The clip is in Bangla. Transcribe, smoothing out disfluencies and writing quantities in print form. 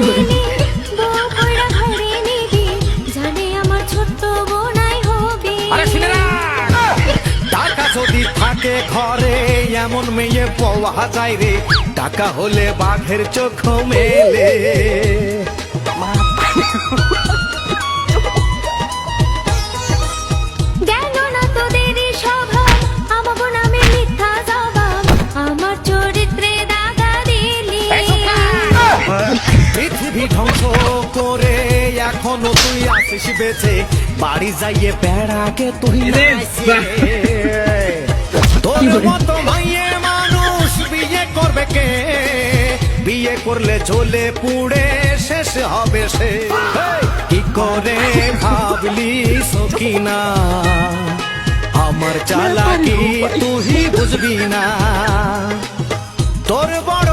দিলি বউ কইরা ঘরে নিবি জানে আমার ছোট্ট বোনাই হবি। আরে শুনে রাখ, টাকা যদি থাকে ঘরে এমন মেয়ে পাওয়া যায় রে, টাকা হলে বাঘের চোখ মেলে। গেল না তোদের স্বভাব আমাগো নামে মিথ্যা জবাব আমার চরিত্রে দাগা দিলি। পৃথিবী ধ্বংস করে এখনো তুই আসিস বেঁচে, বাড়ি যাইয়ে বেড়াকে তুই নাচিয়ে। তোর মতো মাইয়ে মানুষ বিয়ে করবে কে, বিয়ে করলে জ্বলে পুড়ে শেষ হবে সে। কি করে ভাবলি সখিনা আমার চালাকি তুই বুঝবি না, তোর বড়